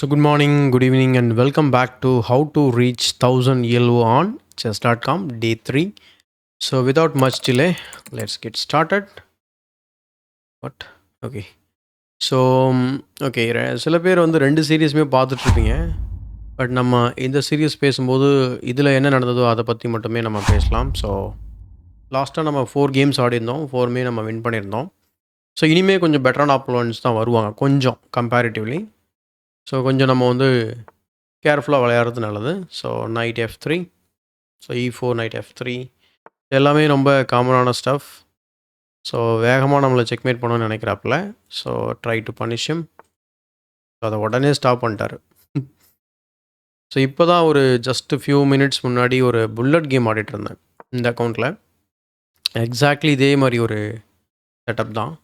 So, good morning, good evening, and welcome back to How to Reach 1000 ELO on chess.com, day 3. So, without much delay, let's get started. What? Okay. So okay சில பேர் வந்து 2 சீரீஸுமே பார்த்துட்ருப்பீங்க. But நம்ம இந்த series பேசும்போது இதில் என்ன நடந்ததோ அதை பற்றி மட்டுமே நம்ம பேசலாம். ஸோ லாஸ்ட்டாக நம்ம 4 கேம்ஸ் ஆடிருந்தோம். 4மே நம்ம வின் பண்ணியிருந்தோம். ஸோ இனிமேல் கொஞ்சம் பெட்டரான ஆப்போனன்ட்ஸ் தான் வருவாங்க, கொஞ்சம் கம்பேரிட்டிவ்லி. ஸோ கொஞ்சம் நம்ம வந்து கேர்ஃபுல்லாக விளையாடுறது நல்லது. So night F3, so E4, night F3 எல்லாமே ரொம்ப காமனான ஸ்டஃப். ஸோ வேகமாக நம்மளை செக்மேட் பண்ணணும்னு நினைக்கிறாப்புல. So try to punish him. So அதை உடனே ஸ்டாப் பண்ணிட்டாரு. ஸோ இப்போ தான் ஒரு ஜஸ்ட் ஃபியூ மினிட்ஸ் முன்னாடி ஒரு புல்லட் கேம் ஆடிட்டு இருந்தேன் இந்த அக்கௌண்ட்டில். எக்ஸாக்ட்லி இதே மாதிரி ஒரு செட்டப் தான்.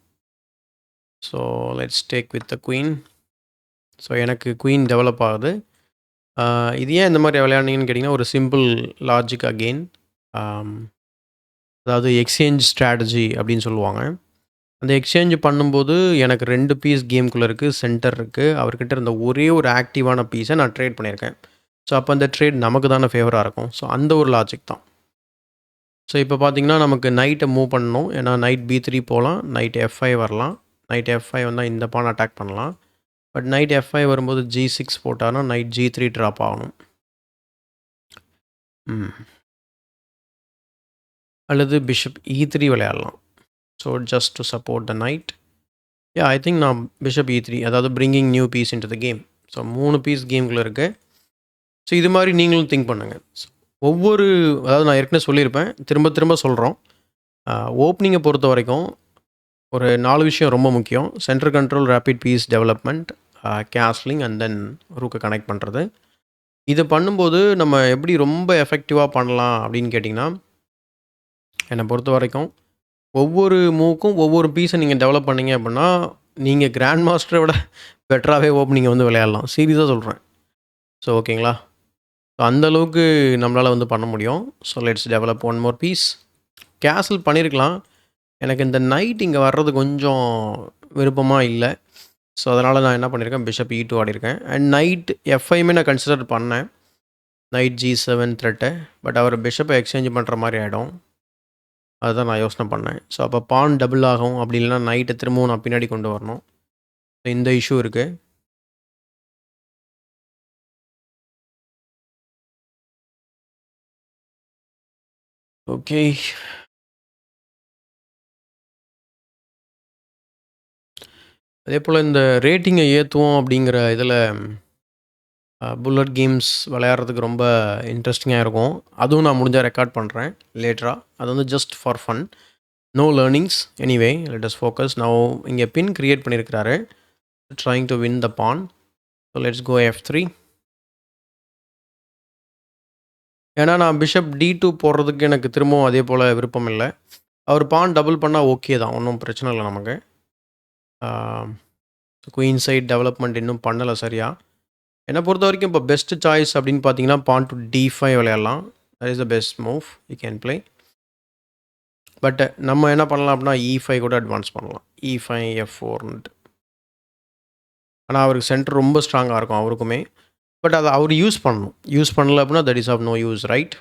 So let's take with the queen. So எனக்கு குயின் டெவலப் ஆகுது. இது ஏன் இந்த மாதிரி விளையாடுனீங்கன்னு கேட்டிங்கன்னா, ஒரு சிம்பிள் லாஜிக் அகெயின். அதாவது எக்ஸ்சேஞ்ச் ஸ்ட்ராட்டஜி அப்படின்னு சொல்லுவாங்க. அந்த எக்ஸ்சேஞ்ச் பண்ணும்போது எனக்கு 2 பீஸ் கேம்குள்ளே இருக்குது, சென்டர் இருக்குது. அவர்கிட்ட இருந்த ஒரே ஒரு ஆக்டிவான பீஸை நான் ட்ரேட் பண்ணியிருக்கேன். ஸோ அப்போ அந்த ட்ரேட் நமக்கு தானே ஃபேவராக இருக்கும். ஸோ அந்த ஒரு லாஜிக் தான். ஸோ இப்போ பார்த்தீங்கன்னா நமக்கு நைட்டை மூவ் பண்ணணும். ஏன்னா நைட் B3 போகலாம், நைட் F5 வரலாம். நைட் F5 வந்தால் இந்த பான் அட்டாக் பண்ணலாம். பட் நைட் F5 வரும்போது G6 போட்டார்னா நைட் G3 ட்ராப் ஆகணும். அல்லது பிஷப் E3 விளையாடலாம். So just to support the knight. I think நான் பிஷப் E3, அதாவது bringing new piece into the game. So 3 piece கேம்குள்ளே இருக்குது. ஸோ இது மாதிரி நீங்களும் திங்க் பண்ணுங்கள். அதாவது நான் ஏற்கனவே சொல்லியிருப்பேன், திரும்ப திரும்ப சொல்கிறோம். ஓப்பனிங்கை பொறுத்த வரைக்கும் ஒரு 4 விஷயம் ரொம்ப முக்கியம். Centre control, rapid piece development, castling and then ரூக்கை கனெக்ட் பண்ணுறது. இதை பண்ணும்போது நம்ம எப்படி ரொம்ப எஃபெக்டிவாக பண்ணலாம் அப்படின்னு கேட்டிங்கன்னா, என்னை பொறுத்த வரைக்கும் ஒவ்வொரு மூவுக்கும் ஒவ்வொரு பீஸை நீங்கள் டெவலப் பண்ணீங்க அப்படின்னா, நீங்கள் கிராண்ட் மாஸ்டரை விட பெட்டராகவே ஓப்பனிங்கை வந்து விளையாடலாம். சீரியஸாக சொல்கிறேன். ஸோ ஓகேங்களா? ஸோ அந்தளவுக்கு நம்மளால் வந்து பண்ண முடியும். So let's develop one more piece. Cancel பண்ணியிருக்கலாம். எனக்கு இந்த நைட் இங்கே வர்றது கொஞ்சம் விருப்பமாக இல்லை. ஸோ அதனால் நான் என்ன பண்ணியிருக்கேன், பிஷப் E2 ஆடியிருக்கேன். அண்ட் நைட் F5மே நான் கன்சிடர் பண்ணேன், நைட் G7 த்ரெட்டை. பட் அவர் பிஷப்பை எக்ஸ்சேஞ்ச் பண்ணுற மாதிரி ஆகிடும். அதுதான் நான் யோசனை பண்ணேன். ஸோ அப்போ பான் டபுள் ஆகும். அப்படி இல்லைனா நைட்டை திரும்பவும் நான் பின்னாடி கொண்டு வரணும். ஸோ இந்த இஷ்யூ இருக்குது. ஓகே, அதே போல் இந்த ரேட்டிங்கை ஏற்றுவோம் அப்படிங்கிற இதில் புல்லட் கேம்ஸ் விளையாடுறதுக்கு ரொம்ப இன்ட்ரெஸ்டிங்காக இருக்கும். அதுவும் நான் முடிஞ்சால் ரெக்கார்ட் பண்ணுறேன் லேட்டராக. அது வந்து just for fun, no learnings. Anyway let us focus. நான் இங்கே பின் க்ரியேட் பண்ணியிருக்கிறாரு, trying to win the pawn. So let's go F3. ஏன்னா நான் பிஷப் D2 போடுறதுக்கு எனக்கு திரும்பவும் அதே போல் விருப்பம் இல்லை. அவர் பான் டபுள் பண்ணால் ஓகே தான், ஒன்றும் பிரச்சனை இல்லை நமக்கு. குயின் சைட் டெவலப்மெண்ட் இன்னும் பண்ணலை சரியா. என்னை பொறுத்த வரைக்கும் இப்போ பெஸ்ட் சாய்ஸ் அப்படின்னு பார்த்தீங்கன்னா, பான் டு D5 விளையாடலாம். That is the best move you can play. But நம்ம என்ன பண்ணலாம் அப்படின்னா, E5 கூட அட்வான்ஸ் பண்ணலாம். E5 F4ன்ட்டு. ஆனால் அவருக்கு சென்டர் ரொம்ப ஸ்ட்ராங்காக இருக்கும் அவருக்குமே. பட் அதை அவர் யூஸ் பண்ணணும். யூஸ் பண்ணல அப்படின்னா that is of no use, right?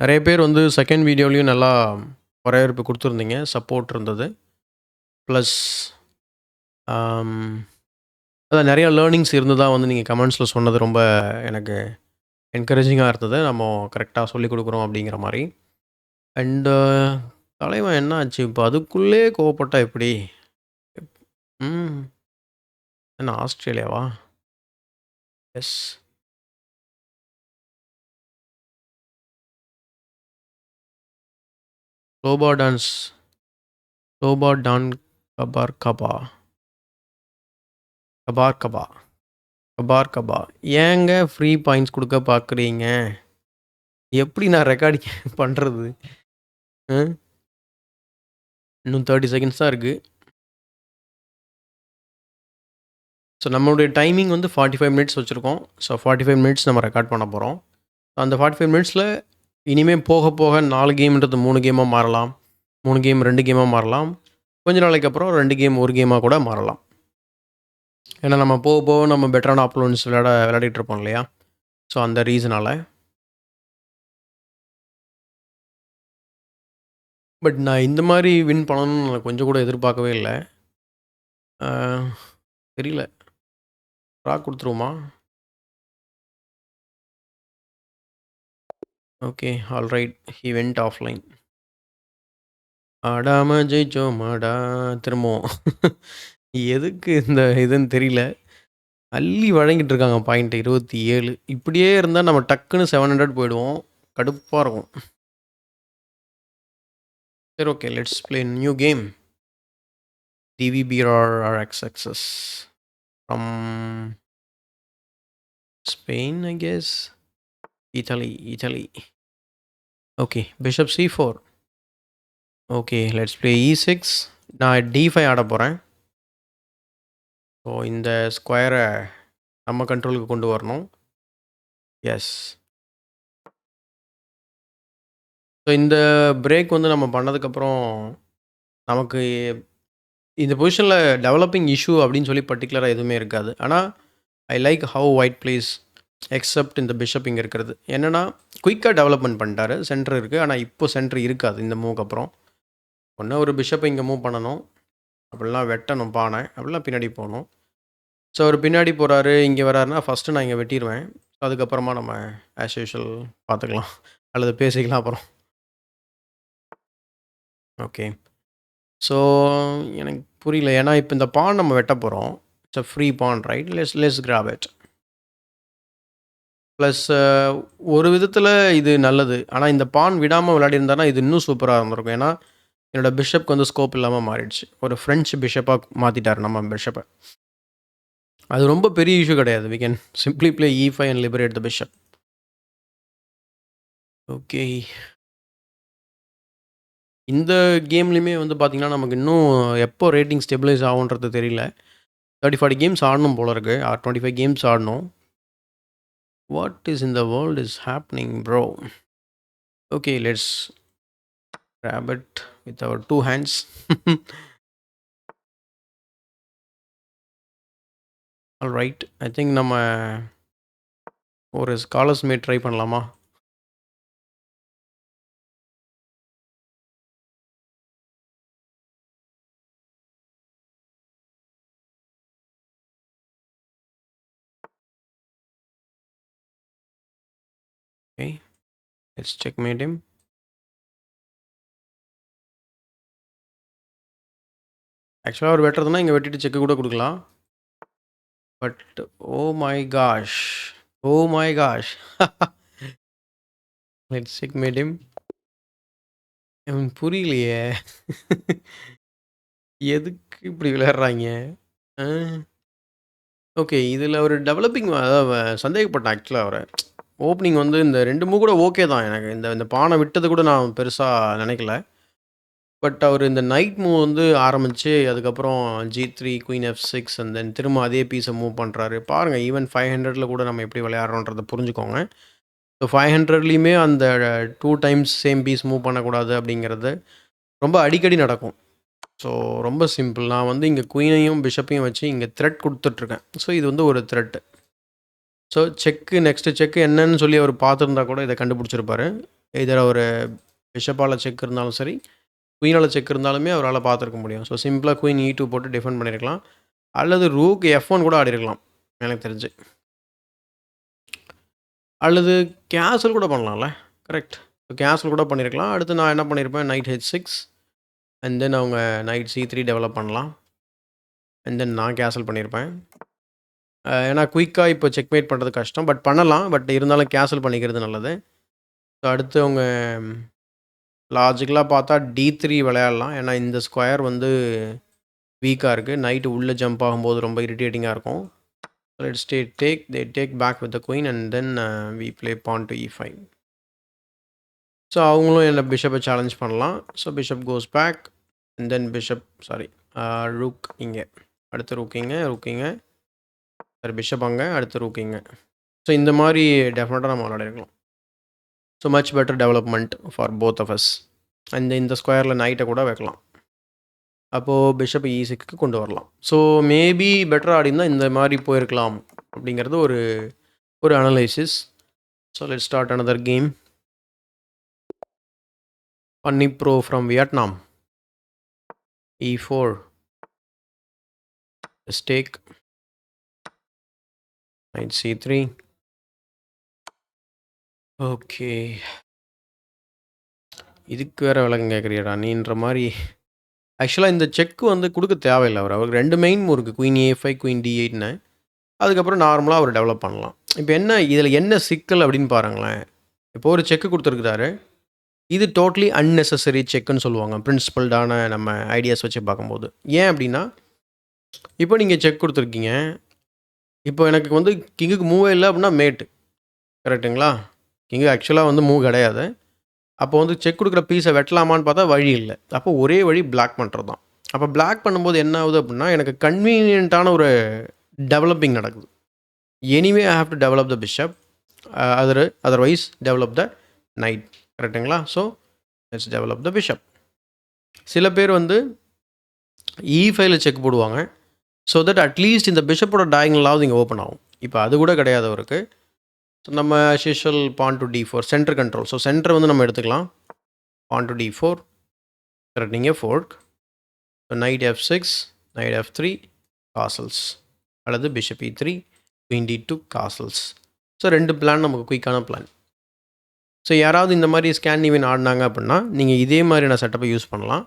நிறைய பேர் வந்து செகண்ட் வீடியோலையும் நல்லா வரவேற்பு கொடுத்துருந்தீங்க, சப்போர்ட் இருந்தது. ப்ளஸ் அதான் நிறையா லேர்னிங்ஸ் இருந்து தான் வந்து நீங்கள் கமெண்ட்ஸில் சொன்னது ரொம்ப எனக்கு என்கரேஜிங்காக இருந்தது. நம்ம கரெக்டாக சொல்லிக் கொடுக்குறோம் அப்படிங்கிற மாதிரி. அண்டு தலைவன் என்ன ஆச்சு இப்போ, அதுக்குள்ளே கோவப்பட்டா எப்படி? என்ன ஆஸ்திரேலியாவா? எஸ். டான் கபார் கபா. ஏங்க ஃப்ரீ பாயிண்ட்ஸ் கொடுக்க பார்க்குறீங்க? எப்படி நான் ரெக்கார்டிங் பண்ணுறது? இன்னும் 30 செகண்ட்ஸ் தான் இருக்குது. ஸோ நம்மளுடைய டைமிங் வந்து 45 மினிட்ஸ் வச்சுருக்கோம். ஸோ 45 மினிட்ஸ் நம்ம ரெக்கார்ட் பண்ண போகிறோம். அந்த 45 மினிட்ஸில் இனிமேல் போக போக 4 கேம்ன்றது 3 கேமாக மாறலாம். 3 கேம் 2 கேமா மாறலாம். கொஞ்ச நாளைக்கு அப்புறம் 2 கேம் 1 கேமா கூட மாறலாம். ஏன்னா நம்ம போக போக நம்ம பெட்டரான ஆப்போனன்ட்ஸ் விளையாடிட்டு இருப்போம் இல்லையா? ஸோ அந்த ரீசனால. பட் நான் இந்த மாரி வின் பண்ணணும்னு நான் கொஞ்சம் கூட எதிர்பார்க்கவே இல்ல. ஆ தெரியல. ட்ரா குடுத்துருவோமா? Okay. Alright. He went offline. ஆடாம ஜெயிச்சோமாடா திரும்பவும். எதுக்கு இந்த இதுன்னு தெரியல. அள்ளி வழங்கிட்டு இருக்காங்க பாயிண்ட் 27. இப்படியே இருந்தா நம்ம டக்குன்னு 700 போயிடுவோம். கடுப்பா இருக்கும். சரி okay. Let's play new game. DVBRRXXS from Spain I guess. Italy. Okay. Bishop C4. Okay. Let's play E6. நான் D5 ஆட போறேன். ஸோ இந்த ஸ்கொயர நம்ம கண்ட்ரோலுக்கு கொண்டு வரணும். எஸ். ஸோ இந்த பிரேக் வந்து நம்ம பண்ணதுக்கப்புறம் நமக்கு இந்த பொசிஷனில் டெவலப்பிங் இஷ்யூ அப்படின்னு சொல்லி பர்டிகுலராக எதுவுமே இருக்காது. ஆனால் I like how white place accept இந்த பிஷப் இங்கே இருக்கிறது. என்னென்னா குயிக்காக டெவலப்மெண்ட் பண்ணிட்டாரு. சென்டர் இருக்குது. ஆனால் இப்போ சென்டர் இருக்காது இந்த மூவ்க்கு அப்புறம். ஒன்று ஒரு பிஷப்பை இங்கே மூவ் பண்ணணும். அப்படிலாம் வெட்டணும் பானை. அப்படிலாம் பின்னாடி போகணும். ஸோ அவர் பின்னாடி போகிறாரு இங்கே வராருன்னா ஃபஸ்ட்டு நான் இங்கே வெட்டிடுவேன். அதுக்கப்புறமா நம்ம ஆஸ் யூஷுவல் பார்த்துக்கலாம். அல்லது பேசிக்கலாம் அப்புறம். ஓகே. ஸோ எனக்கு புரியல. ஏன்னா இப்போ இந்த பான் நம்ம வெட்ட போகிறோம். It's a free pawn right. Let's grab it. Plus ஒரு விதத்தில் இது நல்லது. ஆனால் இந்த பான் விடாமல் விளையாடிருந்தாருன்னா இது இன்னும் சூப்பராக இருந்திருக்கும். ஏன்னா என்னோடய பிஷப்க்கு வந்து ஸ்கோப் இல்லாமல் மாறிடுச்சு. ஒரு ஃப்ரெஞ்சு பிஷப்பாக மாற்றிட்டார் நம்ம பிஷப்பை. அது ரொம்ப பெரிய இஷ்யூ கிடையாது. We can simply play E5 and liberate the bishop. Okay. இந்த கேம்லேயுமே வந்து பார்த்திங்கன்னா நமக்கு இன்னும் எப்போ ரேட்டிங் ஸ்டெபிலைஸ் ஆகுன்றது தெரியல. 30-40 கேம்ஸ் ஆடணும் போல இருக்குது. 25 கேம்ஸ் ஆடணும். What is in the world is happening bro? Okay. Let's grab it with our 2 hands. Alright. I think நம்ம ஒரு ஸ்காலர்ஸ் மீட் ட்ரை பண்ணலாமா? ஓகே. Let's checkmate him. ஆக்சுவலாக அவர் வெட்டுறதுனா இங்கே வெட்டிட்டு செக்கு கூட கொடுக்கலாம். But oh my gosh. Oh my gosh. Let's checkmate him. எனக்கு புரியலையே. எதுக்கு இப்படி விளையாடுறாங்க? ஆ. ஓகே. இதில் ஒரு டெவலப்பிங் அதாவது சந்தேகப்பட்டேன் ஆக்சுவலாக அவரை. ஓப்பனிங் வந்து இந்த 2 மூவ் கூட ஓகே தான் எனக்கு. இந்த இந்த பானை விட்டது கூட நான் பெருசா நினைக்கல. பட் அவர் இந்த நைட் மூவ் வந்து ஆரம்பிச்சு, அதுக்கப்புறம் G3, queen F6 and then திரும்ப அதே பீஸை மூவ் பண்ணுறாரு. பாருங்கள் ஈவன் 500ல கூட நம்ம எப்படி விளையாடுறோன்றதை புரிஞ்சுக்கோங்க. ஸோ 500லேயுமே அந்த 2 டைம்ஸ் சேம் பீஸ் மூவ் பண்ணக்கூடாது அப்படிங்கிறது ரொம்ப அடிக்கடி நடக்கும். ஸோ ரொம்ப சிம்பிள். நான் வந்து இங்கே குயினையும் பிஷப்பையும் வச்சு இங்கே த்ரெட் கொடுத்துட்ருக்கேன். ஸோ இது வந்து ஒரு த்ரெட்டு. ஸோ நெக்ஸ்ட்டு செக்கு என்னன்னு சொல்லி அவர் பார்த்துருந்தா கூட இதை கண்டுபிடிச்சிருப்பாரு. எதர் ஒரு பிஷப்பால் செக் இருந்தாலும் சரி, குயினால் செக் இருந்தாலுமே அவரால் பார்த்துருக்க முடியும். ஸோ சிம்பிளாக குயின் E2 போட்டு டிஃபெண்ட் பண்ணியிருக்கலாம். அல்லது ரூக் F1 கூட ஆடிருக்கலாம் எனக்கு தெரிஞ்சு. அல்லது கேசல் கூட பண்ணலாம்ல. கரெக்ட். கேசல் கூட பண்ணியிருக்கலாம். அடுத்து நான் என்ன பண்ணியிருப்பேன், நைட் H6 அண்ட் தென் அவங்க நைட் C3 டெவலப் பண்ணலாம். அண்ட் தென் நான் கேசல் பண்ணியிருப்பேன். ஏன்னா குயிக்காக இப்போ செக்மேட் பண்ணுறது கஷ்டம். பட் பண்ணலாம். பட் இருந்தாலும் கேன்சல் பண்ணிக்கிறது நல்லது. ஸோ அடுத்து அவங்க லாஜிக்கலாக பார்த்தா D3 விளையாடலாம். ஏன்னா இந்த ஸ்கொயர் வந்து வீக்காக இருக்குது. நைட்டு உள்ளே ஜம்ப் ஆகும்போது ரொம்ப இரிட்டேட்டிங்காக இருக்கும். Let's take back with the queen and then we play pawn to E5. So அவங்களும் என்ன பிஷப்பை சேலஞ்ச் பண்ணலாம். So bishop goes back and then rook இங்கே. அடுத்து ரூக்கிங்க. சரி பிஷப் அங்கே, அடுத்து ரூக்கிங்க. ஸோ இந்த மாதிரி டெஃபினட்டாக நம்ம விளையாடிருக்கலாம். So much better development for both of us. இந்த ஸ்கொயரில் நைட்டை கூட வைக்கலாம். அப்போது பிஷப் E6க்கு கொண்டு வரலாம். ஸோ மேபி பெட்டர் ஆடினா இந்த மாதிரி போயிருக்கலாம் அப்படிங்கிறது ஒரு ஒரு analysis. So let's start another game. Panni Pro from Vietnam. E4. Mistake. Knight C3. Okay. இதுக்கு வேறு விளக்கம் கேட்குறியடா நீன்ற மாதிரி. ஆக்சுவலாக இந்த செக் வந்து கொடுக்க தேவையில்லை. அவருக்கு 2 மெயின் மூவ் இருக்குது, குயின் A5 குயின் D8ன்னு. அதுக்கப்புறம் நார்மலாக அவர் டெவலப் பண்ணலாம். இப்போ என்ன இதில் என்ன சிக்கல் அப்படின்னு பாருங்களேன். இப்போ ஒரு செக்கு கொடுத்துருக்குறாரு. இது டோட்டலி அன்னெசசரி செக்குன்னு சொல்லுவாங்க, பிரின்சிபல்டான நம்ம ஐடியாஸ் வச்சு பார்க்கும்போது. ஏன் அப்படின்னா, இப்போ நீங்கள் செக் கொடுத்துருக்கீங்க. இப்போ எனக்கு வந்து கிங்குக்கு மூவே இல்லை அப்படின்னா மேட்டு, கரெக்டுங்களா? கிங்கு ஆக்சுவலாக வந்து மூவ் கிடையாது. அப்போ வந்து செக் கொடுக்குற பீஸை வெட்டலாமான்னு பார்த்தா வழி இல்லை. அப்போ ஒரே வழி பிளாக் பண்ணுறது தான். அப்போ பிளாக் பண்ணும்போது என்ன ஆகுது அப்படின்னா, எனக்கு கன்வீனியண்ட்டான ஒரு டெவலப்பிங் நடக்குது. Anyway I have to develop the bishop, otherwise develop the knight, கரெக்டுங்களா? So let's develop the bishop. சில பேர் வந்து E5ல செக் போடுவாங்க. ஸோ தட் அட்லீஸ்ட் இந்த பிஷப்போட டயகனலாவது இங்கே ஓப்பன் ஆகும். இப்போ அது கூட கிடையாது அவருக்கு. ஸோ நம்ம usual pawn to D4 centre control. So centre வந்து நம்ம எடுத்துக்கலாம். Pawn to D4 threatening a fork. So knight F6, knight F3, castles. அல்லது bishop E3, queen D2, castles. So 2 plan நமக்கு குயிக்கான பிளான். ஸோ யாராவது இந்த மாதிரி ஸ்கேண்டினேவியன் ஆடினாங்க அப்படின்னா நீங்கள் இதே மாதிரியான செட்டப்பை யூஸ் பண்ணலாம்.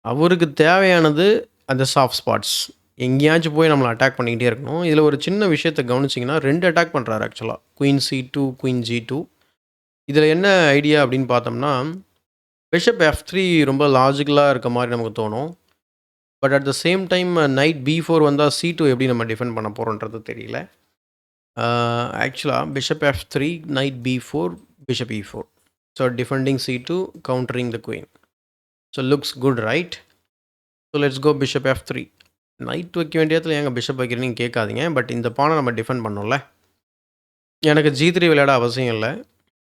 அவருக்கு தேவையானது அந்த சாஃப்ட் ஸ்பாட்ஸ். எங்கேயாச்சும் போய் நம்மளை அட்டாக் பண்ணிக்கிட்டே இருக்கணும். இதில் ஒரு சின்ன விஷயத்தை கவனிச்சிங்கன்னா 2 அட்டாக் பண்ணுறாரு ஆக்சுவலாக. Queen C2, queen G2. இதில் என்ன ஐடியா அப்படின்னு பார்த்தோம்னா, பிஷப் F3 ரொம்ப லாஜிக்கலாக இருக்க மாதிரி நமக்கு தோணும். But at the same time night B4 வந்தால் C2 எப்படி நம்ம டிஃபெண்ட் பண்ண போகிறோன்றது தெரியல. ஆக்சுவலாக bishop F3, knight B4, bishop E4. So defending C2, countering the queen. So looks good, right? So let's go bishop F3. Knight வைக்க வேண்டிய இடத்துல ஏங்க பிஷப் வைக்கிறீங்க கேட்காதீங்க. பட் இந்த பானை நம்ம டிஃபெண்ட் பண்ணோம்ல. எனக்கு G3 விளையாட அவசியம் இல்லை.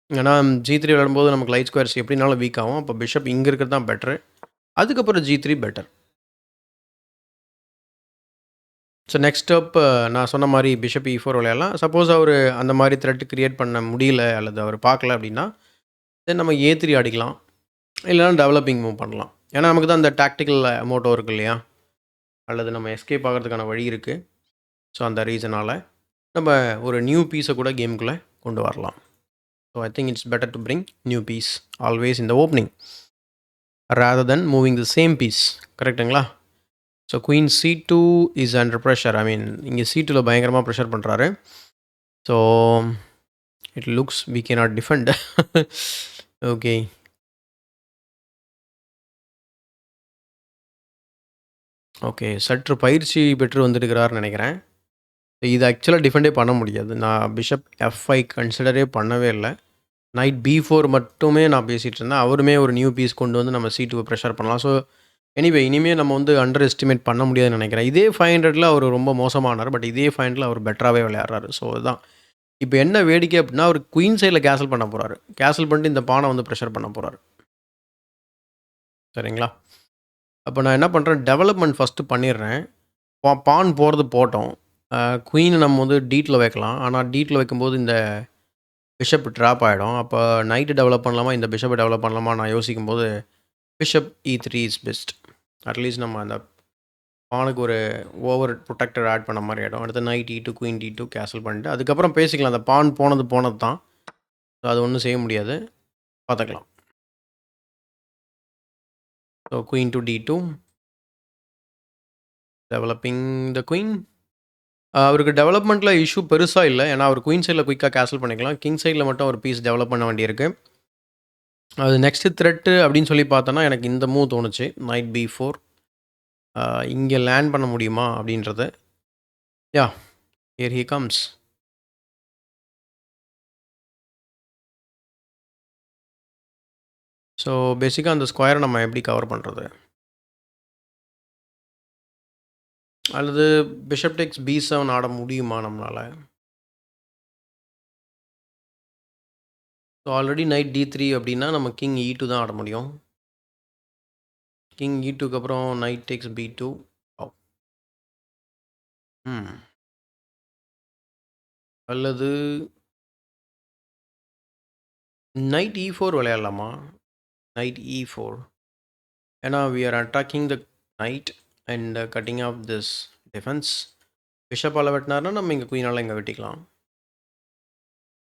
ஏன்னா G3 விளையாடும்போது நமக்கு லைட் ஸ்கொயர்ஸ் எப்படினாலும் வீக் ஆகும். அப்போ பிஷப் இங்கே இருக்கிறது தான் பெட்ரு. அதுக்கப்புறம் G3 better. So next step நான் சொன்ன மாதிரி பிஷப் E4 விளையாடலாம். சப்போஸ் அவர் அந்த மாதிரி த்ரெட் கிரியேட் பண்ண முடியல அல்லது அவர் பார்க்கல அப்படின்னா தென் நம்ம A3 அடிக்கலாம். இல்லைனா டெவலப்பிங் மூவ் பண்ணலாம். ஏன்னா நமக்கு தான் அந்த டாக்டிக்கல் மோட்டோ இருக்குது இல்லையா, அல்லது நம்ம எஸ்கேப் ஆகிறதுக்கான வழி இருக்குது. ஸோ அந்த ரீசனால் நம்ம ஒரு நியூ பீஸை கூட கேமுக்குள்ளே கொண்டு வரலாம். So I think it's better to bring new piece always in the opening rather than moving the same piece, கரெக்டுங்களா? So queen C2 is under pressure. I mean இங்கே C2ல பயங்கரமாக ப்ரெஷர் பண்ணுறாரு. So it looks we cannot defend. Okay. Okay, சற்று பயிற்சி பெற்று வந்துருக்கிறாருன்னு நினைக்கிறேன். இது ஆக்சுவலாக டிஃபெண்டே பண்ண முடியாது. நான் பிஷப் F5 கன்சிடரே பண்ணவே இல்லை. நைட் B4 மட்டுமே நான் பேசிகிட்டு இருந்தேன். அவருமே ஒரு நியூ பீஸ் கொண்டு வந்து நம்ம C2வை ப்ரெஷர் பண்ணலாம். ஸோ எனிவே இனிமேல் நம்ம வந்து அண்டர் எஸ்டிமேட் பண்ண முடியாதுன்னு நினைக்கிறேன். இதே 500ல் அவர் ரொம்ப மோசமானார். பட் இதே 500ல் அவர் பெட்டராகவே விளையாடுறாரு. ஸோ அதுதான் இப்போ என்ன வேடிக்கை அப்படின்னா, அவர் குயின் சைடில் கேசல் பண்ண போகிறாரு. கேசல் பண்ணிட்டு இந்த பானை வந்து ப்ரெஷர் பண்ண போகிறாரு. சரிங்களா? அப்போ நான் என்ன பண்ணுறேன், டெவலப்மெண்ட் ஃபஸ்ட்டு பண்ணிடுறேன். பான் போகிறது போட்டோம். குயினை நம்ம வந்து D2ல வைக்கலாம். ஆனால் D2ல வைக்கும்போது இந்த பிஷப் ட்ராப் ஆகிடும். அப்போ நைட்டு டெவலப் பண்ணலாமா, இந்த பிஷப்பை டெவலப் பண்ணலாமா நான் யோசிக்கும்போது bishop E3 is best. At least நம்ம அந்த பானுக்கு ஒரு ஓவர் ப்ரொடெக்டர் ஆட் பண்ண மாதிரி ஆகிடும். அடுத்து night E2, queen D2 cancel பண்ணிட்டு அதுக்கப்புறம் பேசிக்கலாம். அந்த பான் போனது தான். ஸோ அது ஒன்றும் செய்ய முடியாது, பார்த்துக்கலாம். So queen to D2, developing the queen. அவருக்கு டெவலப்மெண்ட்டில் இஷ்யூ பெருசாக இல்லை. ஏன்னா அவர் குயின் சைடில் குயிக்காக கேன்சல் பண்ணிக்கலாம். கிங் சைடில் மட்டும் ஒரு பீஸ் டெவலப் பண்ண வேண்டியிருக்கு. அது நெக்ஸ்ட்டு த்ரெட்டு அப்படின்னு சொல்லி பார்த்தோன்னா எனக்கு இந்த மூவ் தோணுச்சு, நைட் B4. இங்கே லேண்ட் பண்ண முடியுமா அப்படின்றது. யா, ஹியர் ஹி கம்ஸ். ஸோ பேசிக்காக அந்த ஸ்கொயரை நம்ம எப்படி கவர் பண்ணுறது, அல்லது பிஷப் டெக்ஸ் B7 ஆட முடியுமா நம்மளால்? ஸோ ஆல்ரெடி நைட் D3 அப்படின்னா நம்ம கிங் E2 தான் ஆட முடியும். கிங் E2க்கு அப்புறம் நைட் டேக்ஸ் B2. ம். அல்லது நைட் E4 விளையாடலாமா? Knight E4. ஏன்னா we are attacking the knight and cutting off this defence. பிஷப்பால் வெட்டினார்னா நம்ம இங்கே குயினால் இங்கே வெட்டிக்கலாம்.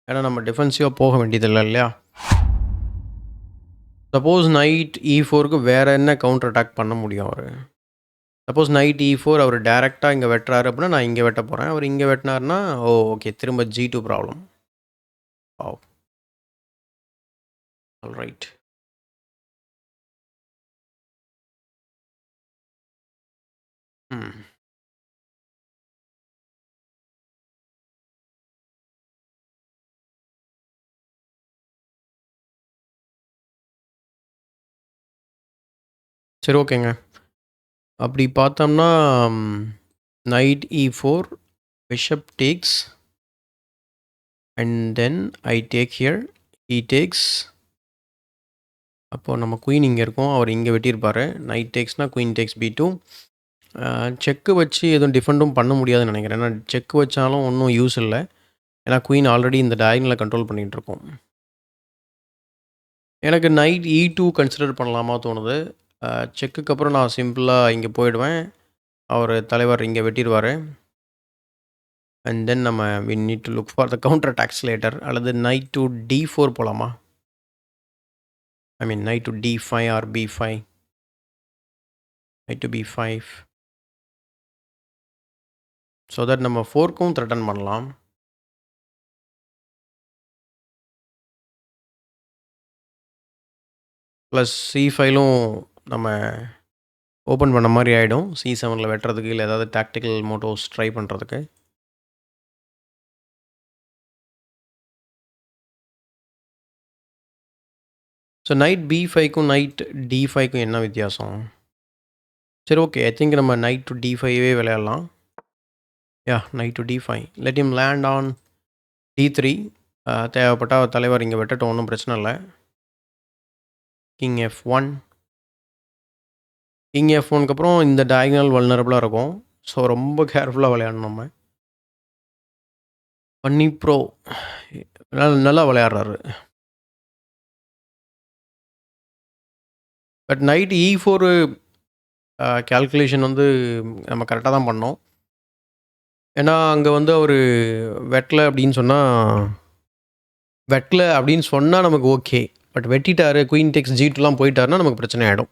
ஏன்னா நம்ம டிஃபென்சிவாக போக வேண்டியதில்லை இல்லையா? சப்போஸ் நைட் E4க்கு வேறு என்ன கவுண்டர் அட்டாக் பண்ண முடியும் அவர்? சப்போஸ் நைட் E4 அவர் டேரெக்டாக இங்கே வெட்டுறாரு அப்படின்னா நான் இங்கே வெட்ட போகிறேன். அவர் இங்கே வெட்டினார்னா ஓகே திரும்ப G2 ப்ராப்ளம். ஆல்ரைட். ம். சரி ஓகேங்க. அப்படி பார்த்தோம்னா knight E4 bishop takes and then I take here, he takes. அப்போது நம்ம குயின் இங்கே இருக்கோம், அவர் இங்கே வெட்டியிருப்பார். நைட் டேக்ஸ்னால் குயின் டேக்ஸ் B2. செக்கு வச்சு எதுவும் டிஃபெண்டும் பண்ண முடியாதுன்னு நினைக்கிறேன். ஏன்னா செக்கு வச்சாலும் ஒன்றும் யூஸ் இல்லை. ஏன்னா குயின் ஆல்ரெடி இந்த டயகனலை கண்ட்ரோல் பண்ணிகிட்டு இருக்கோம். எனக்கு நைட் E2 கன்சிடர் பண்ணலாமா தோணுது. செக்குக்கு அப்புறம் நான் சிம்பிளாக இங்கே போயிடுவேன். அவர் தலைவர் இங்கே வெட்டிடுவார். அண்ட் தென் நம்ம we need to look for the counter attacks later. அல்லது நைட் டு D4 போகலாமா? I mean knight to D5 or B5. Knight to B5. So that நம்ம 4க்கும் த்ரெட்டன் பண்ணலாம். ப்ளஸ் C5லும் நம்ம ஓப்பன் பண்ண மாதிரி ஆகிடும். C7ல் வெட்டுறதுக்கு இல்லை ஏதாவது டாக்டிக்கல் மோட்டோஸ் ட்ரை பண்ணுறதுக்கு. ஸோ நைட் B5க்கும் நைட் D5க்கும் என்ன வித்தியாசம்? சரி ஓகே, ஐ திங்க் நம்ம நைட் டு D5வே விளையாடலாம். Yeah, knight to D5. Let him land on D3. தேவைப்பட்டால் தலைவர் இங்கே வெட்டட்டும், ஒன்றும் பிரச்சனை இல்லை. King F1. கிங் F1க்கு அப்புறம் இந்த டயகனல் வல்னரபுளாக இருக்கும். ஸோ ரொம்ப கேர்ஃபுல்லாக விளையாடணும் நம்ம. பன்னி ப்ரோ நல்லா விளையாடுறாரு. பட் நைட் E4 கேல்குலேஷன் வந்து நம்ம கரெக்டாக தான் பண்ணோம். ஏன்னா அங்கே வந்து அவர் வெட்டலை அப்படின்னு சொன்னால் நமக்கு ஓகே. பட் வெட்டிட்டார், குயின் டெக்ஸ் G2லாம் போயிட்டாருன்னா நமக்கு பிரச்சனை ஆகிடும்.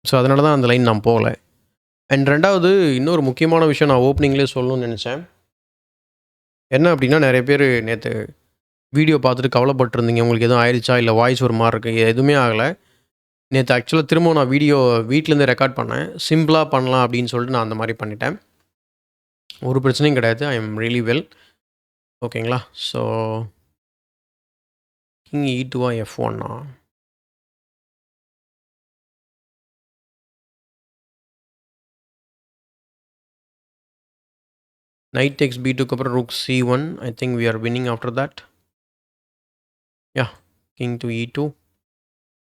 ஸோ அதனால தான் அந்த லைன் நான் போகலை. அண்ட் ரெண்டாவது இன்னொரு முக்கியமான விஷயம் நான் ஓப்பனிங்லேயே சொல்லணும்னு நினச்சேன். என்ன அப்படின்னா, நிறைய பேர் நேற்று வீடியோ பார்த்துட்டு கவலைப்பட்டிருந்தீங்க. உங்களுக்கு எதுவும் ஆயிடுச்சா, இல்லை வாய்ஸ் ஒரு மாதிரி இருக்குது. எதுவுமே ஆகலை. நேற்று ஆக்சுவலாக திரும்ப நான் வீடியோ வீட்டிலேருந்தே ரெக்கார்ட் பண்ணேன். சிம்பிளாக பண்ணலாம் அப்படின்னு சொல்லிட்டு நான் அந்த மாதிரி பண்ணிட்டேன். ஒரு பிரச்சனையும் கிடையாது. I am really well. ஓகேங்களா? So king E2 F1 knight takes B2க்கு அப்புறம் rook C1. I think we are winning after that. Yeah, king to E2.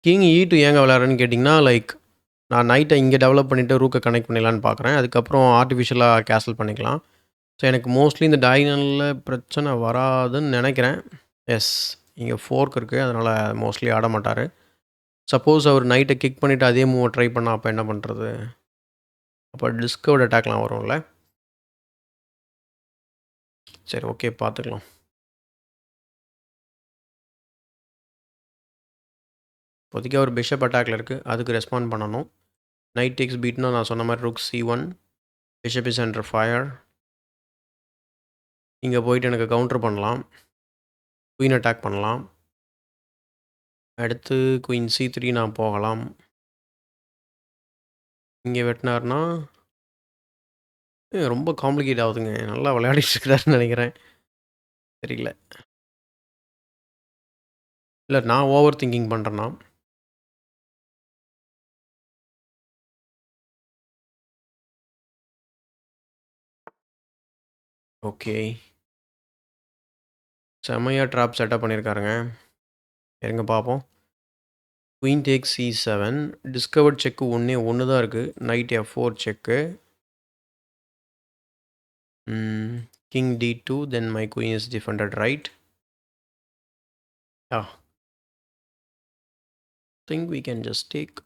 King E2 ஏங்க விளையாடுறேன்னு கேட்டிங்கன்னா, லைக் நான் நைட்டை இங்கே டெவலப் பண்ணிவிட்டு ரூக்கை கனெக்ட் பண்ணிடலான்னு பார்க்குறேன். அதுக்கப்புறம் ஆர்டிஃபிஷியலாக கேன்சல் பண்ணிக்கலாம். ஸோ எனக்கு மோஸ்ட்லி இந்த டயகனலில் பிரச்சனை வராதுன்னு நினைக்கிறேன். எஸ், இங்கே ஃபோர்க் இருக்குது, அதனால் மோஸ்ட்லி ஆட மாட்டார். சப்போஸ் அவர் நைட்டை கிக் பண்ணிவிட்டு அதே மூவை ட்ரை பண்ணால் அப்போ என்ன பண்ணுறது? அப்போ டிஸ்கவர்ட் அட்டாக்லாம் வரும்ல. சரி ஓகே, பார்த்துக்கலாம். இப்போதைக்கு அவர் பிஷப் அட்டாக்ல இருக்குது, அதுக்கு ரெஸ்பாண்ட் பண்ணணும். நைட் டேக்ஸ் பீட்னா நான் சொன்ன மாதிரி rook C1. Bishop is under fire. இங்கே போயிட்டு எனக்கு கவுண்டர் பண்ணலாம். குயின் அட்டாக் பண்ணலாம். அடுத்து குயின் C3 நான் போகலாம். இங்கே வெட்டினார்னா ரொம்ப காம்ப்ளிகேட் ஆகுதுங்க. நல்லா விளையாடிட்டு இருக்கிறாருன்னு நினைக்கிறேன். தெரியல. இல்லை நான் ஓவர் திங்கிங் பண்ணுறேன்னா. ஓகே, செம்மையாக ட்ராப் செட்டப் பண்ணியிருக்காருங்க. இருங்க பார்ப்போம். குயின் டேக் C7 டிஸ்கவர்ட் செக்கு ஒன்று தான் இருக்குது. Knight F4 check. King D2 then my queen is defended right. Think we can just take.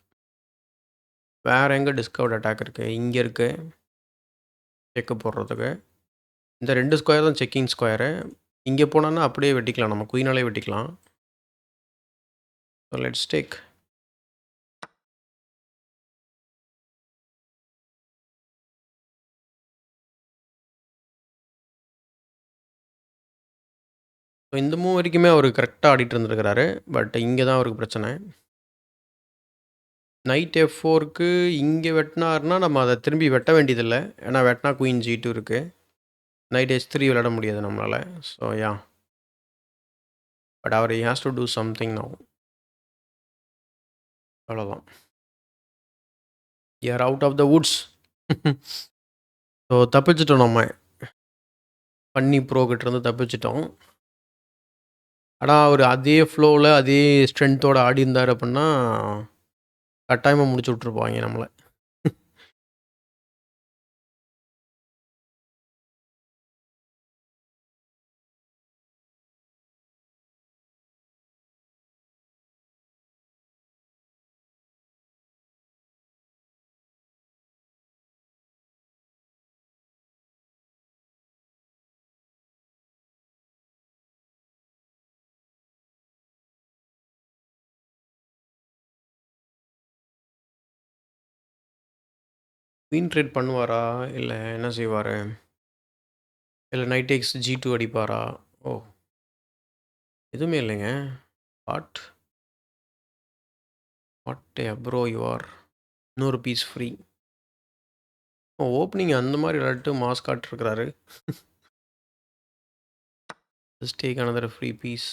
வேறு எங்கே டிஸ்கவர்ட் அட்டாக் இருக்குது? இங்கே இருக்குது செக்கு போடுறதுக்கு. இந்த 2 ஸ்கொயர் தான் செக்கிங் ஸ்கொயரு. இங்கே போனோன்னா அப்படியே வெட்டிக்கலாம், நம்ம குயினாலே வெட்டிக்கலாம். So let's take. ஸோ இந்த மூவ் வரைக்குமே அவர் கரெக்டாக ஆடிட்டு இருந்திருக்கிறாரு. பட் இங்கே தான் அவருக்கு பிரச்சனை. நைட் F4க்கு இங்கே வெட்டினார்னா நம்ம அதை திரும்பி வெட்ட வேண்டியதில்லை. ஏன்னா வெட்டினா குயின் G2 இருக்குது. நைட் H3 விளையாட முடியாது நம்மளால். ஸோ யா, பட் அவர் has to do something now. அவ்வளோதான். You are out of the woods. So தப்பிச்சிட்டோம், நம்ம பண்ணி ப்ரோக்கிட்டேருந்து தப்பிச்சிட்டோம். ஆனால் அவர் அதே ஃப்ளோவில் அதே ஸ்ட்ரென்த்தோடு ஆடி இருந்தார் அப்படின்னா கட்டாயமாக முடிச்சு விட்ருப்பாங்க நம்மளை. குயின் ட்ரேட் பண்ணுவாரா இல்லை என்ன செய்வார்? இல்லை நைட் டேக்ஸ் G2 அடிப்பாரா? ஓ, எதுவுமே இல்லைங்க. What bro you are. இன்னொரு பீஸ் ஃப்ரீ. ஓப்பனிங் அந்த மாதிரி விளையாட்டு மாஸ் காட்டிருக்கிறாரு. Just take another free piece.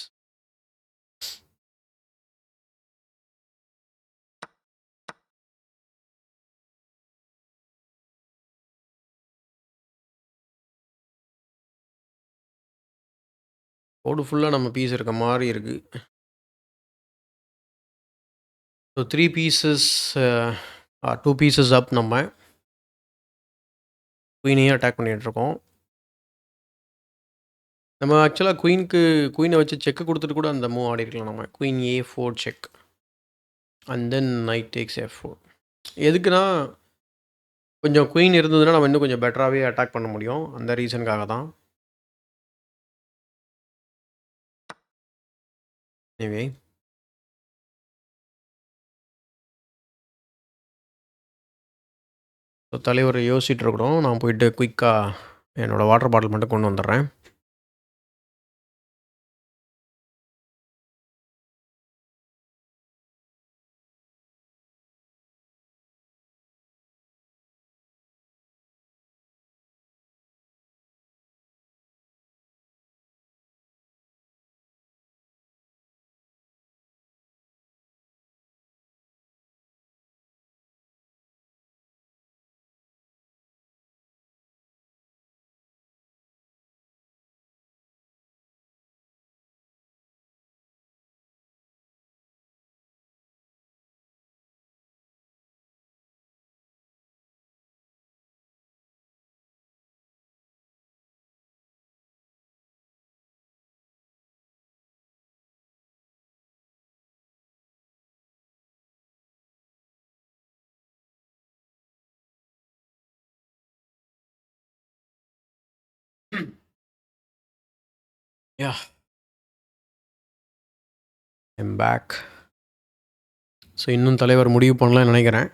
Board ஃபுல்லாக நம்ம பீஸ் இருக்க மாதிரி இருக்குது. So 3 pieces 2 pieces up. நம்ம குயினையே அட்டாக் பண்ணிகிட்ருக்கோம். நம்ம ஆக்சுவலாக குயினை வச்சு செக்கு கொடுத்துட்டு கூட அந்த மூவ் ஆடி இருக்கலாம். நம்ம queen A4 check and then knight takes F4. எதுக்குன்னா கொஞ்சம் குயின் இருந்ததுன்னா நம்ம இன்னும் கொஞ்சம் பெட்டராகவே அட்டாக் பண்ண முடியும். அந்த ரீசனுக்காக தான். எனிவே, ஸோ தலைவர் யோசிச்சுட்டு இருக்கிறோம். நான் போயிட்டு குயிக்காக என்னோடய வாட்டர் பாட்டில் மட்டும் கொண்டு வந்துடுறேன். யா, ஐம் பேக். ஸோ இன்னும் தலைவர் முடிவு பண்ணலாம்னு நினைக்கிறேன்.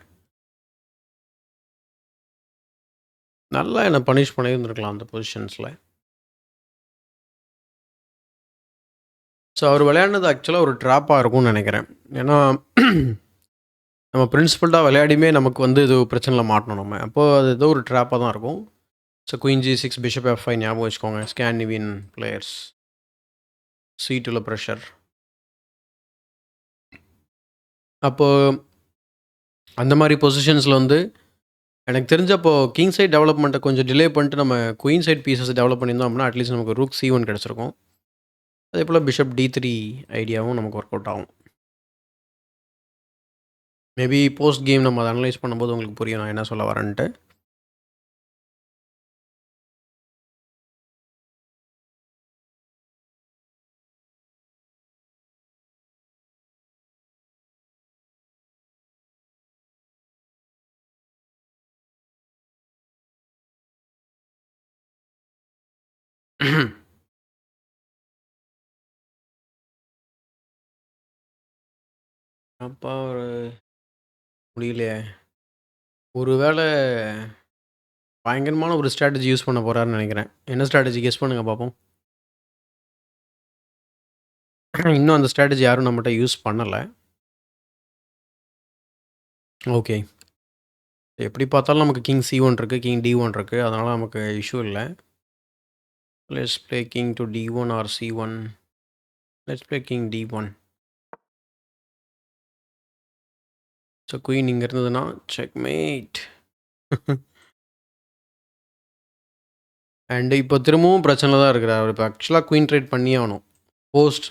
நல்லா என்னை பனிஷ் பண்ணியிருந்துருக்கலாம் அந்த பொசிஷன்ஸில். ஸோ அவர் விளையாடுனது ஆக்சுவலாக ஒரு ட்ராப்பாக இருக்கும்னு நினைக்கிறேன். ஏன்னா நம்ம பிரின்சிபல்டாக விளையாடியுமே நமக்கு வந்து இது பிரச்சனையில் மாட்டணும் நம்ம. அப்போது அது ஏதோ ஒரு ட்ராப்பாக தான் இருக்கும். So queen G6 bishop F5 ஞாபகம் வச்சுக்கோங்க. Scandinavian players. C2ல ப்ரெஷர். அப்போது அந்த மாதிரி பொசிஷன்ஸில் வந்து எனக்கு தெரிஞ்சப்போ கிங் சைட் டெவலப்மெண்ட்டை கொஞ்சம் டிலே பண்ணிட்டு நம்ம குயின் சைட் பீசஸ் டெவலப் பண்ணியிருந்தோம் அப்படின்னா அட்லீஸ்ட் நமக்கு ரூக் C1 கிடச்சிருக்கும். அதேபோல் பிஷப் D3 ஐடியாவும் நமக்கு ஒர்க் அவுட் ஆகும். மேபி போஸ்ட் கேம் நம்ம அதை அனலைஸ் பண்ணும்போது உங்களுக்கு புரியும் நான் என்ன சொல்ல வரேன்ட்டு. அப்பா ஒரு முடியலையே. ஒருவேளை பயங்கரமான ஒரு ஸ்ட்ராட்டஜி யூஸ் பண்ண போறாருன்னு நினைக்கிறேன். என்ன ஸ்ட்ராட்டஜி கெஸ் பண்ணுங்க பார்ப்போம். இன்னும் அந்த ஸ்ட்ராட்டஜி யாரும் நம்மகிட்ட யூஸ் பண்ணலை. ஓகே. எப்படி பார்த்தாலும் நமக்கு கிங் C1 இருக்குது, கிங் D1 இருக்குது. அதனால் நமக்கு இஷ்யூ இல்லை. Let's play king to D1 or C1. Let's play king D1. So queen இங்கே இருந்ததுன்னா செக்மேட். அண்டு இப்போ திரும்பவும் பிரச்சனை தான் இருக்கிறார். அவர் இப்போ ஆக்சுவலாக குயின் ட்ரேட் பண்ணி ஆகணும்.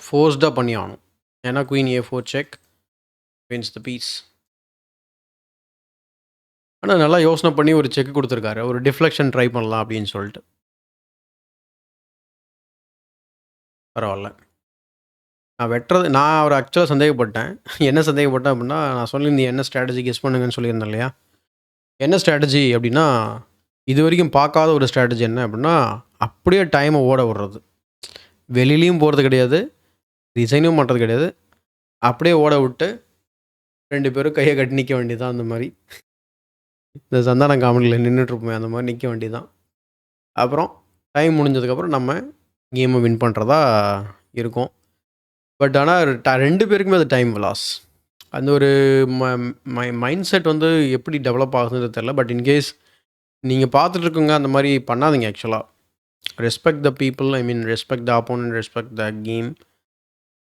ஃபோர்ஸ்டாக பண்ணி ஆகணும். ஏன்னா queen A4 check wins the piece. ஆனால் நல்லா யோசனை பண்ணி ஒரு செக் கொடுத்துருக்காரு. ஒரு டிஃப்ளெக்ஷன் ட்ரை பண்ணலாம் அப்படின்னு சொல்லிட்டு. பரவாயில்ல. நான் அவரை ஆக்சுவலாக சந்தேகப்பட்டேன். என்ன சந்தேகப்பட்டேன் அப்படின்னா, நான் சொல்லியிருந்தேன் என்ன ஸ்ட்ராட்டஜி கெஸ் பண்ணுங்கன்னு சொல்லியிருந்தேன் இல்லையா? என்ன ஸ்ட்ராட்டஜி அப்படின்னா, இது வரைக்கும் பார்க்காத ஒரு ஸ்ட்ராட்டஜி என்ன அப்படின்னா, அப்படியே டைமை ஓட விடுறது. வெளியிலையும் போகிறது கிடையாது, ரிசைனும் பண்ணுறது கிடையாது. அப்படியே ஓட விட்டு 2 பேரும் கையை கட்டி நிற்க வேண்டியதான். அந்த மாதிரி இந்த சந்தானம் காமெடியில் நின்றுட்டுருப்போமே அந்த மாதிரி நிற்க வேண்டியதான். அப்புறம் டைம் முடிஞ்சதுக்கப்புறம் நம்ம கேமை வின் பண்ணுறதா இருக்கும். பட் ஆனால் 2 பேருக்குமே அது டைம் லாஸ். அந்த ஒரு மைண்ட் செட் வந்து எப்படி டெவலப் ஆகுதுன்னு தெரில. பட் இன்கேஸ் நீங்கள் பார்த்துட்ருக்குங்க அந்த மாதிரி பண்ணாதீங்க ஆக்சுவலாக. Respect the people, I mean respect the opponent, respect the game.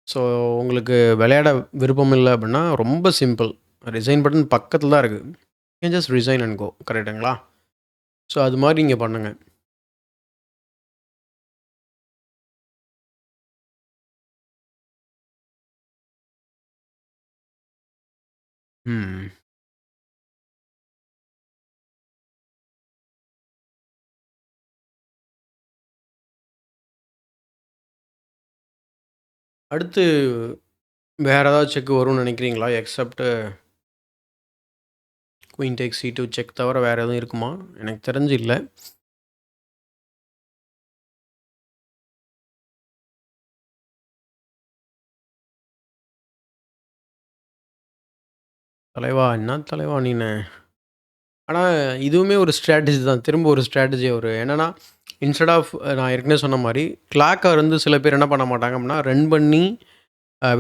So உங்களுக்கு விளையாட விருப்பம் இல்லை அப்படின்னா ரொம்ப சிம்பிள். ரிசைன் பட்டன் பக்கத்தில் தான் இருக்குது. கேன் ஜஸ்ட் ரிசைன் அண்ட் கோ. கரெக்டுங்களா? ஸோ அது மாதிரி நீங்கள் பண்ணுங்கள். ம். அடுத்து வேறு ஏதாவது செக் வரும்னு நினைக்கிறீங்களா? Accept queen take C2 check தவிர வேறு எதுவும் இருக்குமா? எனக்கு தெரிஞ்சு இல்லை. தலைவா என்ன தலைவா நீனு? ஆனால் இதுவுமே ஒரு ஸ்ட்ராட்டஜி தான். திரும்ப ஒரு ஸ்ட்ராட்டஜி ஒரு என்னென்னா, இன்ஸ்டெட் ஆஃப் நான் ஏற்கனவே சொன்ன மாதிரி கிளாக்கை வந்து சில பேர் என்ன பண்ண மாட்டாங்க அப்படின்னா ரன் பண்ணி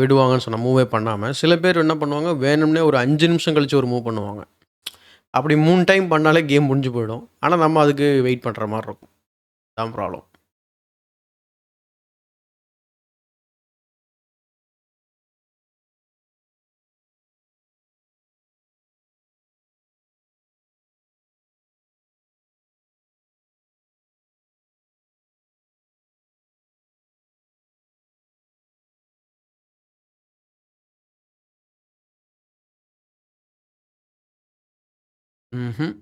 விடுவாங்கன்னு சொன்ன மூவே பண்ணாமல், சில பேர் என்ன பண்ணுவாங்க வேணும்னே ஒரு 5 நிமிஷம் கழித்து ஒரு மூவ் பண்ணுவாங்க. அப்படி 3 டைம் பண்ணாலே கேம் முடிஞ்சு போயிடும். ஆனால் நம்ம அதுக்கு வெயிட் பண்ணுற மாதிரி இருக்கும். தான் ப்ராப்ளம். ம்.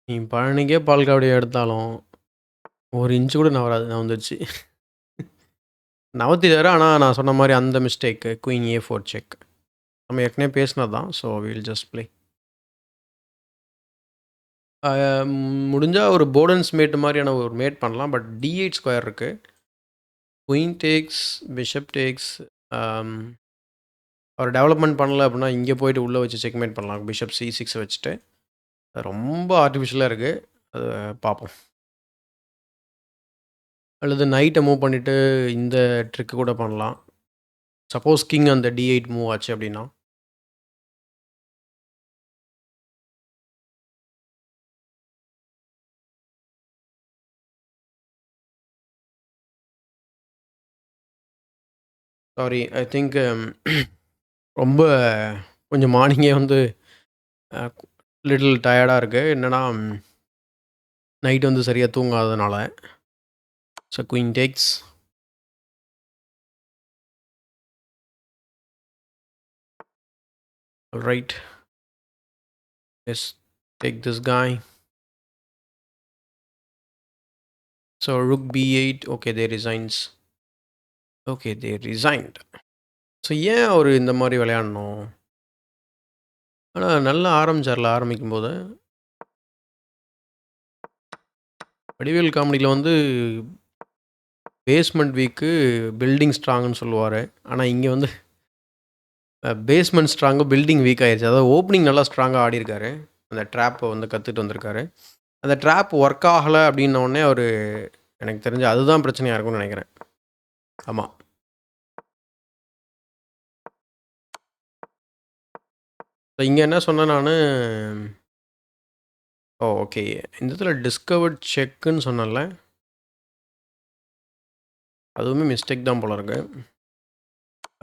நீ பழனிக்கே பால் காவடியா எடுத்தாலும் 1 இன்ச்சு கூட நவராது. நவுந்துருச்சு. நவுத்திட்டாரு. ஆனால் நான் சொன்ன மாதிரி அந்த மிஸ்டேக்கு குயின் A4 செக் நம்ம ஏற்கனவே பேசினது தான். So will just play. முடிஞ்சால் ஒரு போர்டன்ஸ் மேட் மாதிரியான ஒரு மேட் பண்ணலாம். பட் D8 ஸ்கொயர் இருக்குது. Queen takes, bishop takes. அவர் டெவலப்மெண்ட் பண்ணல அப்படின்னா இங்கே போயிட்டு உள்ளே வச்சு செக்மேட் பண்ணலாம். பிஷப் C6 வச்சுட்டு. அது ரொம்ப ஆர்டிஃபிஷியலாக இருக்குது. அது பார்ப்போம். அல்லது நைட்டை மூவ் பண்ணிவிட்டு இந்த ட்ரிக்கு கூட பண்ணலாம். சப்போஸ் கிங் அந்த D8 மூவ் ஆச்சு அப்படின்னா. சாரி, ஐ திங்க் ரொம்ப கொஞ்சம் மார்னிங்கே வந்து லிட்டில் டயர்டாக இருக்குது. என்னென்னா நைட் வந்து சரியாக தூங்காததுனால. So queen takes. Alright. Let's take this guy. So rook b8. Okay, they resigns. Okay, they resigned. So ஏன் அவர் இந்த மாதிரி விளையாடணும்? ஆனால் நல்லா ஆரம்பிச்சார்ல ஆரம்பிக்கும்போது. வடிவேல் காமெடியில் வந்து பேஸ்மெண்ட் வீக்கு பில்டிங் ஸ்ட்ராங்குன்னு சொல்லுவார். ஆனால் இங்கே வந்து பேஸ்மெண்ட் ஸ்ட்ராங்கு பில்டிங் வீக் ஆயிடுச்சு. அதாவது ஓப்பனிங் நல்லா ஸ்ட்ராங்காக ஆடிருக்காரு. அந்த ட்ராப்பை வந்து கற்றுட்டு வந்திருக்காரு. அந்த ட்ராப் ஒர்க் ஆகலை அப்படின்ன உடனே அவர் எனக்கு தெரிஞ்சு அதுதான் பிரச்சனையாக இருக்கும்னு நினைக்கிறேன். ஆமாம். ஸோ இங்கே என்ன சொன்னேன் நான், ஓகே இந்த இடத்துல டிஸ்கவர்ட் செக்குன்னு சொன்னேன்ல, அதுவுமே மிஸ்டேக் தான் போல இருக்கு.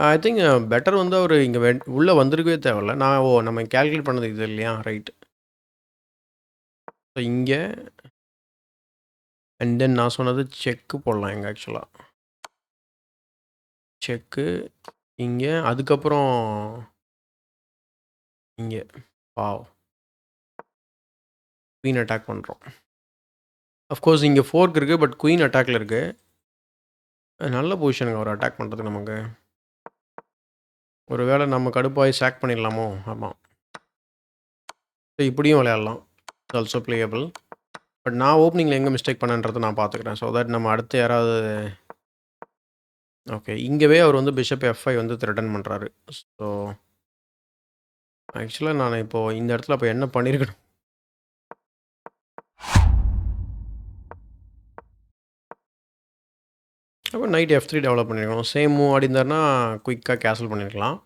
ஐ திங்க் பெட்டர் வந்து அவர் இங்கே உள்ளே வந்திருக்கவே தேவையில்ல. நான் நம்ம கேல்குலேட் பண்ணது இது இல்லையா, ரைட். ஸோ இங்கே அண்ட் தென் நான் சொன்னது செக்கு போடலாம் இங்கே ஆக்சுவலாக. செக்கு இங்கே, அதுக்கப்புறம் இங்கே பாவ் குயின் அட்டாக் பண்ணுறோம். அஃப்கோர்ஸ் இங்கே ஃபோர்க் இருக்குது, பட் குயின் அட்டாக்ல இருக்குது. நல்ல பொசிஷனுங்க அவர் அட்டாக் பண்ணுறதுக்கு நமக்கு. ஒரு வேளை நம்ம கடுப்பாகி சாக் பண்ணிடலாமோ? ஆமாம். ஸோ இப்படியும் விளையாடலாம், ஆல்சோ பிளேயபிள். பட் நான் ஓப்பனிங்கில் எங்கே மிஸ்டேக் பண்ணன்றதை நான் பார்த்துக்கிறேன். ஸோ தட் நம்ம அடுத்து யாராவது. ஓகே, இங்கேவே அவர் வந்து பிஷப் F5 வந்து த்ரெட்டன் பண்ணுறாரு. ஸோ ஆக்சுவலாக நான் இப்போது இந்த இடத்துல அப்போ என்ன பண்ணியிருக்கணும்? அப்போ நைட் F3 டெவலப் பண்ணியிருக்கணும். சேம் மூவ் ஆடி இருந்தாருன்னா குயிக்காக கேன்சல் பண்ணியிருக்கலாம்.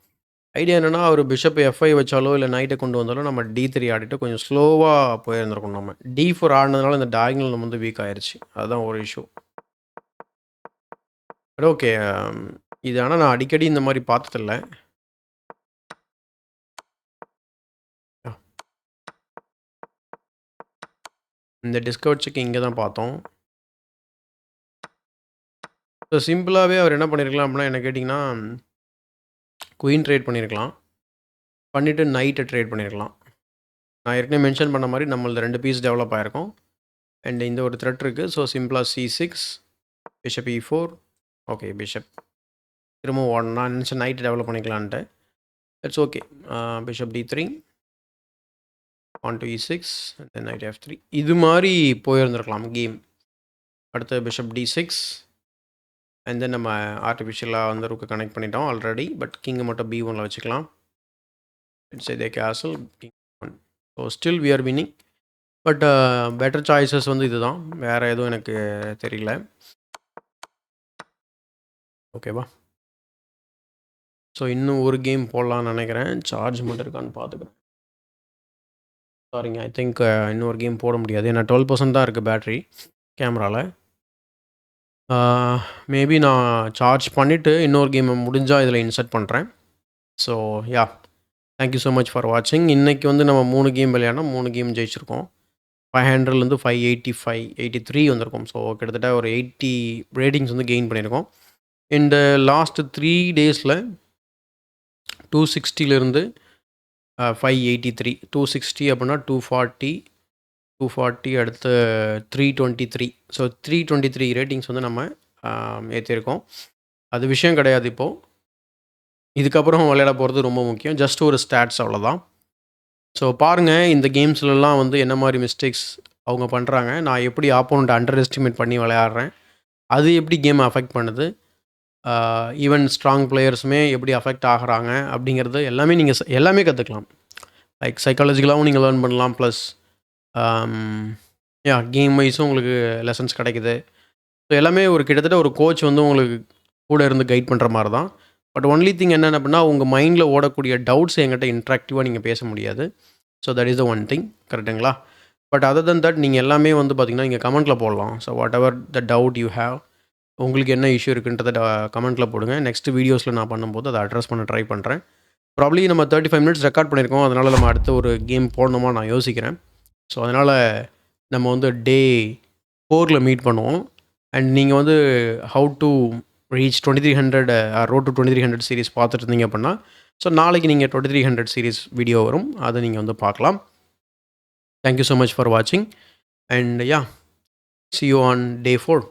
ஐடியா என்னென்னா அவர் பிஷப் F5 வச்சாலோ இல்லை நைட்டை கொண்டு வந்தாலோ நம்ம D3 ஆடிட்டு கொஞ்சம் ஸ்லோவாக போயிருந்துருக்கணும். நம்ம D4 ஆடினதுனால இந்த டயகனல் நம்ம வந்து வீக் ஆயிடுச்சு. அதுதான் ஒரு இஷ்யூ. பட் ஓகே, இது ஆனால் நான் அடிக்கடி இந்த மாதிரி பார்த்ததில்ல. இந்த டிஸ்கவர் செக் இங்கே தான் பார்த்தோம். ஸோ சிம்பிளாகவே அவர் என்ன பண்ணியிருக்கலாம் அப்படின்னா, என்ன கேட்டிங்கன்னா குயின் ட்ரேட் பண்ணியிருக்கலாம், பண்ணிவிட்டு நைட்டை ட்ரேட் பண்ணியிருக்கலாம். நான் ஏற்கனவே மென்ஷன் பண்ண மாதிரி நம்மளது 2 பீஸ் டெவலப் ஆகிருக்கும். அண்ட் இந்த ஒரு த்ரெட் இருக்குது. ஸோ சிம்பிளாக C6, bishop E4. Okay, bishop திரும்ப நான் நினச்சேன் நைட்டு டெவலப் பண்ணிக்கலான்ட்டு. It's okay. Bishop D3, on to E6, and then knight F3. இது மாதிரி போயிருந்துருக்கலாம் கேம். அடுத்து பிஷப் D6, அண்ட் தென் நம்ம ஆர்டிஃபிஷியலாக வந்து ரூக்கு கனெக்ட் பண்ணிட்டோம் ஆல்ரெடி. பட் கிங்கை மட்டும் B1ல் வச்சுக்கலாம். இட்ஸ் இதே castle king 1. So still we are winning. But better choices வந்து இதுதான், வேறு எதுவும் எனக்கு தெரியல. ஓகேவா? ஸோ இன்னும் ஒரு கேம் போடலான்னு நினைக்கிறேன். சார்ஜ் மட்டும் இருக்கான்னு பார்த்துக்கிறேன். சாரிங்க, ஐ திங்க் இன்னொரு கேம் போட முடியாது. ஏன்னா 12% தான் இருக்குது பேட்ரி கேமராவில். மேபி நான் சார்ஜ் பண்ணிவிட்டு இன்னொரு கேமை முடிஞ்சால் இதில் இன்சர்ட் பண்ணுறேன். So yeah, thank you so much for வாட்சிங். இன்றைக்கி வந்து நம்ம 3 கேம் விளையாடணும், 3 கேம் ஜெயிச்சிருக்கோம். 500லேருந்து 585, 83 வந்திருக்கோம். ஸோ கிட்டத்தட்ட ஒரு 80 ரேட்டிங்ஸ் வந்து கெயின் பண்ணியிருக்கோம். இந்த லாஸ்ட் 3 டேஸில் 260லேருந்து 583, 260 அப்படின்னா 240 அடுத்து 323. ஸோ 323 ரேட்டிங்ஸ் வந்து நம்ம ஏற்றிருக்கோம். அது விஷயம் கிடையாது. இப்போது இதுக்கப்புறம் விளையாட போகிறது ரொம்ப முக்கியம். ஜஸ்ட் ஒரு ஸ்டாட்ஸ் அவ்வளோதான். ஸோ பாருங்கள், இந்த கேம்ஸ்லலாம் வந்து என்ன மாதிரி மிஸ்டேக்ஸ் அவங்க பண்ணுறாங்க, நான் எப்படி ஆப்போனண்ட் அண்டர் எஸ்டிமேட் பண்ணி விளையாடுறேன், அது எப்படி கேமை அஃபெக்ட் பண்ணுது, ஈவன் ஸ்ட்ராங் பிளேயர்ஸுமே எப்படி அஃபெக்ட் ஆகிறாங்க அப்படிங்கிறது எல்லாமே நீங்கள் எல்லாமே கற்றுக்கலாம். லைக் சைக்காலஜிக்கலாகவும் நீங்கள் லேர்ன் பண்ணலாம். ப்ளஸ் கேம் வைஸும் உங்களுக்கு லெசன்ஸ் கிடைக்குது. ஸோ எல்லாமே ஒரு கிட்டத்தட்ட ஒரு கோச் வந்து உங்களுக்கு கூட இருந்து கைட் பண்ணுற மாதிரி தான். பட் ஒன்லி திங் என்னென்ன அப்படின்னா, உங்கள் மைண்டில் ஓடக்கூடிய டவுட்ஸ் என்கிட்ட இன்ட்ராக்டிவாக நீங்கள் பேச முடியாது. So that is the one thing, கரெக்டுங்களா? பட் அதர் தன் தட் நீங்கள் எல்லாமே வந்து பார்த்திங்கன்னா நீங்கள் கமெண்ட்டில் போடலாம். So what ever the doubt you have, உங்களுக்கு என்ன இஷ்யூ இருக்குன்றதை கமெண்ட்டில் போடுங்க. நெக்ஸ்ட் வீடியோஸில் நான் பண்ணும்போது அதை அட்ரஸ் பண்ண ட்ரை பண்ணுறேன். ப்ராப்ளி நம்ம 35 மினிட்ஸ் ரெக்கார்ட் பண்ணியிருக்கோம். அதனால் நம்ம அடுத்த ஒரு கேம் போடணுமா நான் யோசிக்கிறேன். ஸோ அதனால் நம்ம வந்து டே 4ல் மீட் பண்ணுவோம். அண்ட் நீங்கள் வந்து how to reach 2300 road to 2300 series பார்த்துட்டு இருந்தீங்க அப்படின்னா ஸோ நாளைக்கு நீங்கள் 2300 சீரிஸ் வீடியோ வரும், அதை நீங்கள் வந்து பார்க்கலாம். தேங்க்யூ ஸோ மச் ஃபார் வாட்சிங் and yeah, see you on day 4.